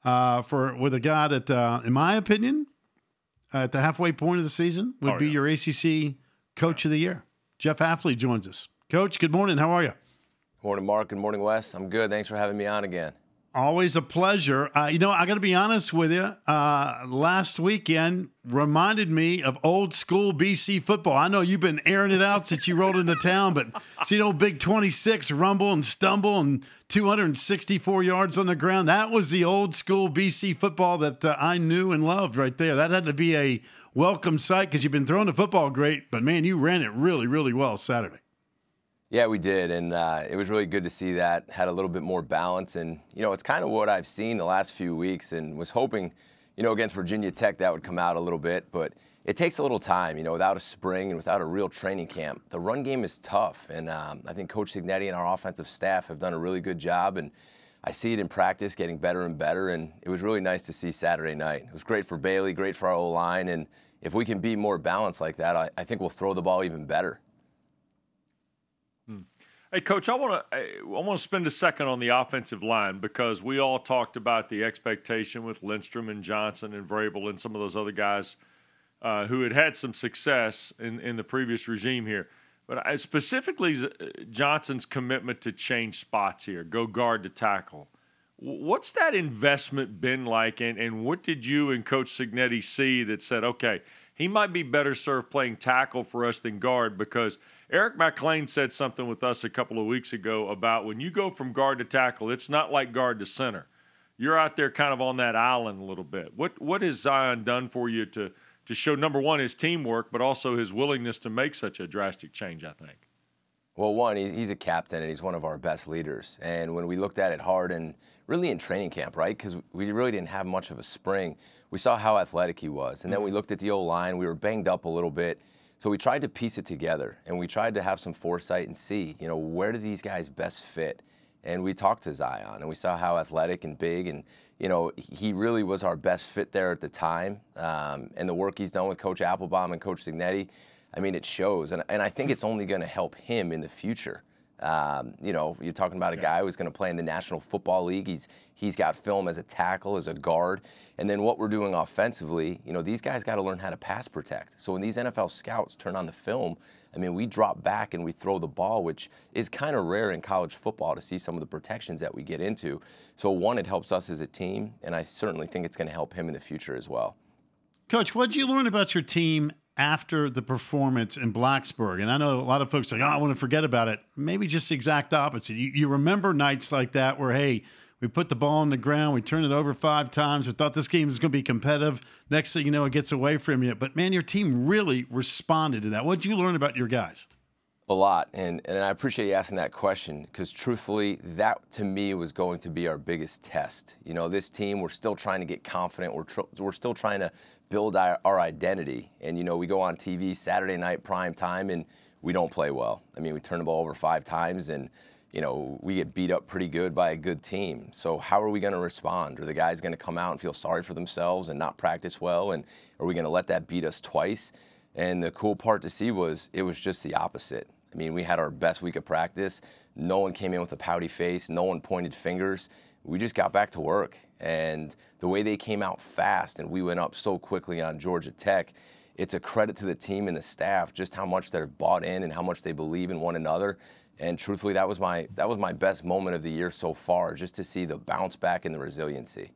with a guy that, in my opinion, at the halfway point of the season, would be your ACC Coach of the Year. Jeff Hafley joins us. Coach, good morning. How are you? Good morning, Mark. Good morning, Wes. I'm good. Thanks for having me on again. Always a pleasure. I got to be honest with you. Last weekend reminded me of old school BC football. I know you've been airing it out since you rolled into town, but see old Big 26 rumble and stumble and 264 yards on the ground. That was the old school BC football that I knew and loved right there. That had to be a welcome sight because you've been throwing the football great, but, man, you ran it really, really well Saturday. Yeah, we did, and it was really good to see that. Had a little bit more balance, and, it's kind of what I've seen the last few weeks and was hoping, against Virginia Tech that would come out a little bit, but it takes a little time, without a spring and without a real training camp. The run game is tough, and I think Coach Signetti and our offensive staff have done a really good job, and I see it in practice getting better and better, and it was really nice to see Saturday night. It was great for Bailey, great for our O-line, and if we can be more balanced like that, I think we'll throw the ball even better. Hey, Coach, I want to spend a second on the offensive line because we all talked about the expectation with Lindstrom and Johnson and Vrabel and some of those other guys who had some success in the previous regime here. But specifically Johnson's commitment to change spots here, go guard to tackle. What's that investment been like, and what did you and Coach Signetti see that said, okay, he might be better served playing tackle for us than guard? Because Eric McLean said something with us a couple of weeks ago about when you go from guard to tackle, it's not like guard to center. You're out there kind of on that island a little bit. What has Zion done for you to show, number one, his teamwork, but also his willingness to make such a drastic change, I think? Well, one, he's a captain, and he's one of our best leaders. And when we looked at it hard and really in training camp, right, because we really didn't have much of a spring, we saw how athletic he was. And then we looked at the O-line. We were banged up a little bit. So we tried to piece it together, and we tried to have some foresight and see, where do these guys best fit? And we talked to Zion, and we saw how athletic and big, and, he really was our best fit there at the time. And the work he's done with Coach Applebaum and Coach Signetti, I mean, it shows. And I think it's only going to help him in the future. You're talking about a guy who's going to play in the National Football League. He's got film as a tackle, as a guard. And then what we're doing offensively, these guys got to learn how to pass protect. So when these NFL scouts turn on the film, I mean, we drop back and we throw the ball, which is kind of rare in college football to see some of the protections that we get into. So, one, it helps us as a team, and I certainly think it's going to help him in the future as well. Coach, what did you learn about your team after the performance in Blacksburg? And I know a lot of folks are like, I want to forget about it. Maybe just the exact opposite. You remember nights like that where, hey, we put the ball on the ground, we turned it over 5 times, we thought this game was going to be competitive. Next thing you know, it gets away from you. But, man, your team really responded to that. What did you learn about your guys? A lot, and I appreciate you asking that question because, truthfully, that, to me, was going to be our biggest test. This team, we're still trying to get confident. We're still trying to build our identity. And, we go on TV Saturday night, prime time, and we don't play well. I mean, we turn the ball over 5 times, and, we get beat up pretty good by a good team. So how are we going to respond? Are the guys going to come out and feel sorry for themselves and not practice well? And are we going to let that beat us twice? And the cool part to see was it was just the opposite. I mean, we had our best week of practice. No one came in with a pouty face. No one pointed fingers. We just got back to work. And the way they came out fast and we went up so quickly on Georgia Tech, it's a credit to the team and the staff just how much they're bought in and how much they believe in one another. And truthfully, that was my best moment of the year so far, just to see the bounce back and the resiliency.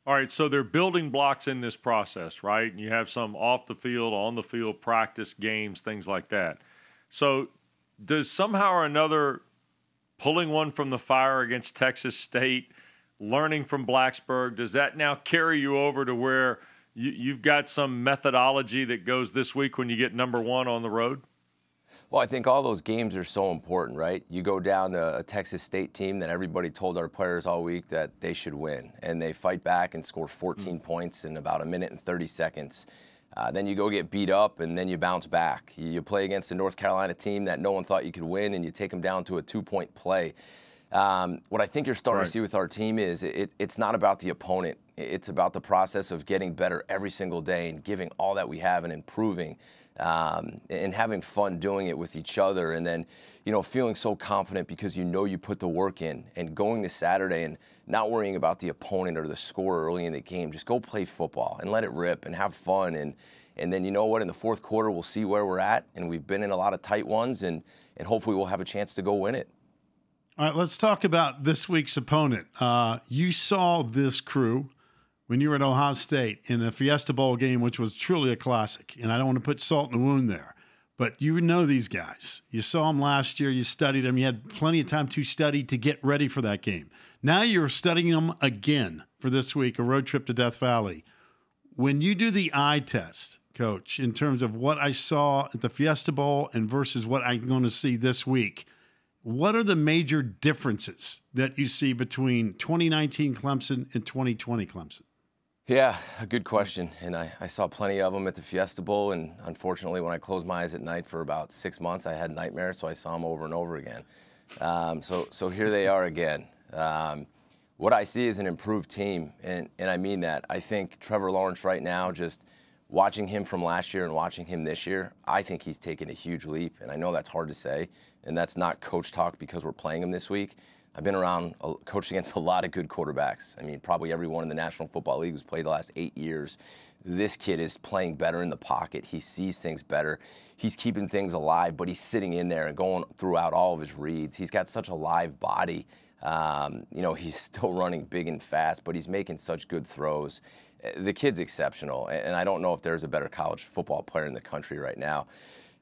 All right, so they're building blocks in this process, right? And you have some off the field, on the field, practice games, things like that. So does somehow or another pulling one from the fire against Texas State, learning from Blacksburg, does that now carry you over to where you've got some methodology that goes this week when you get number 1 on the road? Well, I think all those games are so important, right? You go down to a Texas State team that everybody told our players all week that they should win, and they fight back and score 14 points in about 1 minute and 30 seconds. Then you go get beat up, and then you bounce back. You play against a North Carolina team that no one thought you could win, and you take them down to a 2-point play. What I think you're starting to see with our team is it's not about the opponent. It's about the process of getting better every single day and giving all that we have and improving. And having fun doing it with each other, and then, feeling so confident because you put the work in, and going to Saturday and not worrying about the opponent or the score early in the game. Just go play football and let it rip and have fun. And then you know what? In the fourth quarter, we'll see where we're at. And we've been in a lot of tight ones, and hopefully we'll have a chance to go win it. All right, let's talk about this week's opponent. You saw this crew when you were at Ohio State in the Fiesta Bowl game, which was truly a classic. And I don't want to put salt in the wound there. But you know these guys. You saw them last year. You studied them. You had plenty of time to study to get ready for that game. Now you're studying them again for this week, a road trip to Death Valley. When you do the eye test, Coach, in terms of what I saw at the Fiesta Bowl and versus what I'm going to see this week, what are the major differences that you see between 2019 Clemson and 2020 Clemson? Yeah, a good question. And I saw plenty of them at the Fiesta Bowl. And unfortunately, when I closed my eyes at night for about 6 months, I had nightmares, so I saw them over and over again. So here they are again. What I see is an improved team, and I mean that. I think Trevor Lawrence right now, just watching him from last year and watching him this year, I think he's taken a huge leap. And I know that's hard to say, and that's not coach talk because we're playing him this week. I've been around, coached against a lot of good quarterbacks. I mean, probably everyone in the National Football League who's played the last 8 years. This kid is playing better in the pocket. He sees things better. He's keeping things alive, but he's sitting in there and going throughout all of his reads. He's got such a live body. He's still running big and fast, but he's making such good throws. The kid's exceptional, and I don't know if there's a better college football player in the country right now.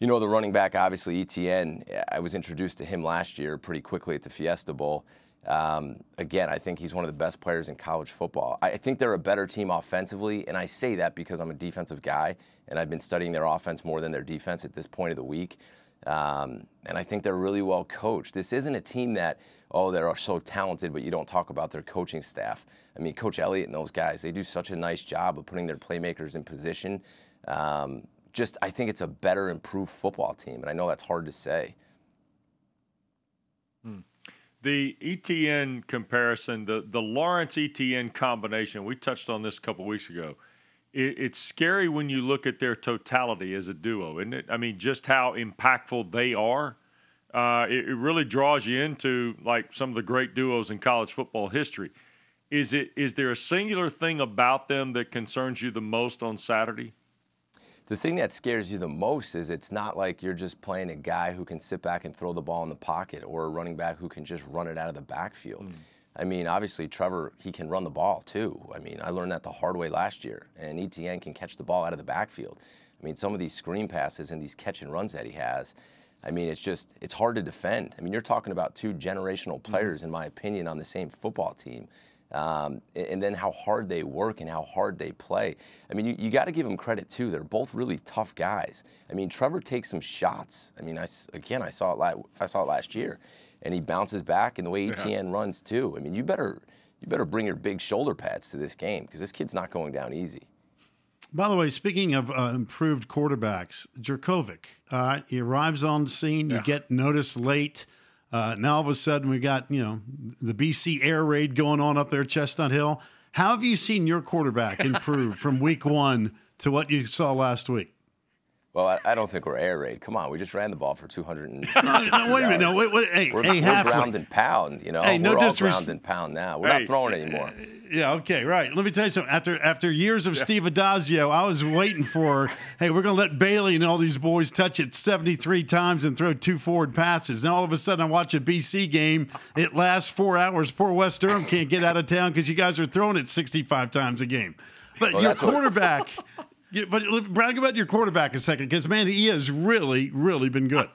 You know, the running back, obviously, Etienne, I was introduced to him last year pretty quickly at the Fiesta Bowl. Again, I think he's one of the best players in college football. I think they're a better team offensively, and I say that because I'm a defensive guy, and I've been studying their offense more than their defense at this point of the week. And I think they're really well coached. This isn't a team that, they're so talented, but you don't talk about their coaching staff. I mean, Coach Elliott and those guys, they do such a nice job of putting their playmakers in position. I think it's a better, improved football team, and I know that's hard to say. The ETN comparison, the Lawrence-ETN combination, we touched on this a couple weeks ago. It's scary when you look at their totality as a duo, isn't it? I mean, just how impactful they are. It really draws you into, like, some of the great duos in college football history. Is there a singular thing about them that concerns you the most on Saturday? The thing that scares you the most is it's not like you're just playing a guy who can sit back and throw the ball in the pocket or a running back who can just run it out of the backfield. I mean, obviously, Trevor, he can run the ball, too. I mean, I learned that the hard way last year. And Etienne can catch the ball out of the backfield. I mean, some of these screen passes and these catch and runs that he has, I mean, it's hard to defend. I mean, you're talking about two generational players, in my opinion, on the same football team. And then how hard they work and how hard they play. I mean, you got to give them credit, too. They're both really tough guys. I mean, Trevor takes some shots. I mean, I saw it last year. And he bounces back, and the way Etienne runs, too. I mean, you better bring your big shoulder pads to this game because this kid's not going down easy. By the way, speaking of improved quarterbacks, Jurkovec, he arrives on the scene. You get noticed late. Now all of a sudden we got, the BC air raid going on up there, Chestnut Hill. How have you seen your quarterback improve from week one to what you saw last week? Well, I don't think we're air raid. Come on, we just ran the ball for 260 No, wait a minute. No, wait. Hey, we're Hafley. ground and pound, Hey, we're all ground and pound now. We're not throwing anymore. Yeah, okay, right. Let me tell you something. After years of Steve Adazio, I was waiting for, hey, we're going to let Bailey and all these boys touch it 73 times and throw 2 forward passes. Now all of a sudden I watch a BC game. It lasts 4 hours. Poor West Durham can't get out of town because you guys are throwing it 65 times a game. But your quarterback... But brag about your quarterback a second, because, man, he has really, really been good.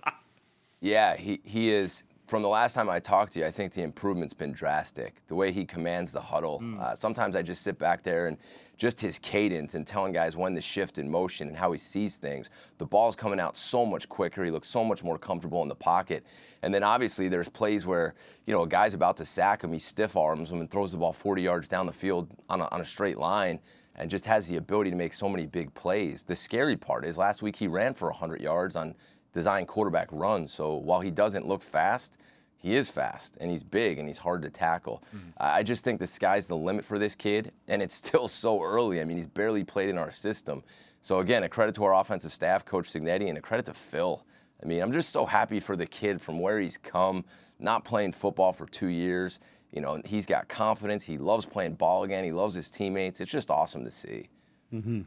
Yeah, he is. From the last time I talked to you, I think the improvement's been drastic. The way he commands the huddle. Sometimes I just sit back there and just his cadence and telling guys when to shift in motion and how he sees things. The ball's coming out so much quicker. He looks so much more comfortable in the pocket. And then obviously there's plays where, a guy's about to sack him, he stiff arms him and throws the ball 40 yards down the field on a straight line, and just has the ability to make so many big plays. The scary part is last week he ran for 100 yards on design quarterback runs. So while he doesn't look fast, he is fast, and he's big, and he's hard to tackle. I just think the sky's the limit for this kid, and it's still so early. I mean, he's barely played in our system. So, again, a credit to our offensive staff, Coach Signetti, and a credit to Phil. I mean, I'm just so happy for the kid from where he's come, not playing football for 2 years. You know, he's got confidence. He loves playing ball again. He loves his teammates. It's just awesome to see. Mm-hmm.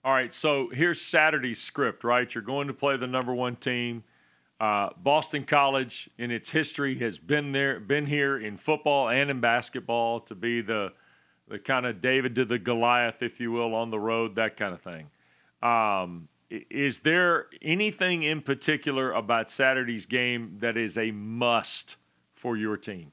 All right, so here's Saturday's script, right? You're going to play the number 1 team. Boston College, in its history, has been here in football and in basketball to be the kind of David to the Goliath, if you will, on the road, that kind of thing. Is there anything in particular about Saturday's game that is a must for your team?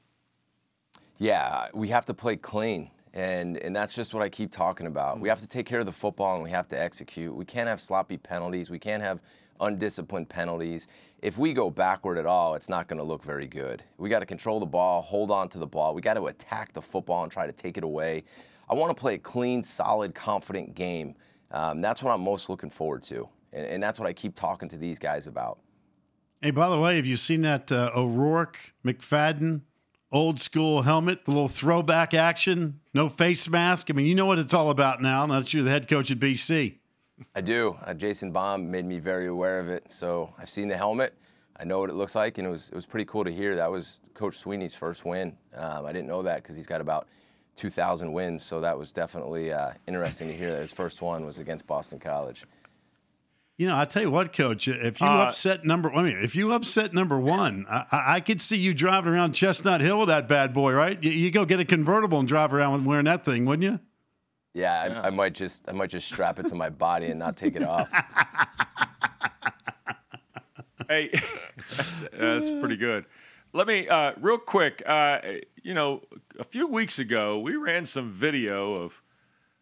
Yeah, we have to play clean. And that's just what I keep talking about. We have to take care of the football, and we have to execute. We can't have sloppy penalties. We can't have undisciplined penalties. If we go backward at all, it's not going to look very good. We got to control the ball, hold on to the ball. We got to attack the football and try to take it away. I want to play a clean, solid, confident game. That's what I'm most looking forward to, and that's what I keep talking to these guys about. Hey, by the way, have you seen that O'Rourke, McFadden, old school helmet, the little throwback action, no face mask? I mean, you know what it's all about now. Now that you're the head coach at BC. I do. Jason Baum made me very aware of it. So I've seen the helmet. I know what it looks like, and it was pretty cool to hear. That was Coach Sweeney's first win. I didn't know that because he's got about 2,000 wins. So that was definitely interesting to hear that his first one was against Boston College. You know, I tell you what, Coach, if you upset number 1, I could see you driving around Chestnut Hill with that bad boy, right? You go get a convertible and drive around wearing that thing, wouldn't you? Yeah, I might just strap it to my body and not take it off. Hey, that's pretty good. Let me real quick. You know, a few weeks ago we ran some video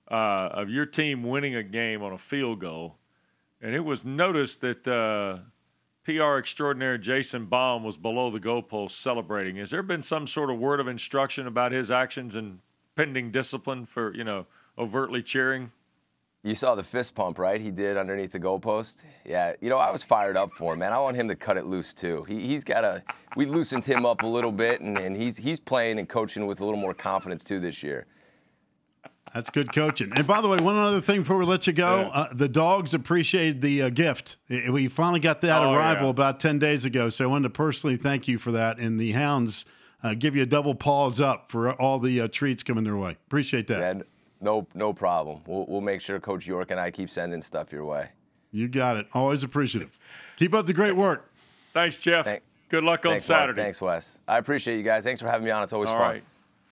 of your team winning a game on a field goal. And it was noticed that PR extraordinaire Jason Baum was below the goalpost celebrating. Has there been some sort of word of instruction about his actions and pending discipline for, overtly cheering? You saw the fist pump, right? He did underneath the goalpost. Yeah, I was fired up for him, man. I want him to cut it loose too. We loosened him up a little bit, and he's playing and coaching with a little more confidence too this year. That's good coaching. And by the way, one other thing before we let you go, the dogs appreciated the gift. We finally got that arrival about 10 days ago, so I wanted to personally thank you for that. And the hounds give you a double paws up for all the treats coming their way. Appreciate that. Yeah, no problem. We'll make sure Coach York and I keep sending stuff your way. You got it. Always appreciative. Keep up the great work. Thanks, Jeff. Good luck on Saturday. Mark. Thanks, Wes. I appreciate you guys. Thanks for having me on. It's always fun. Right.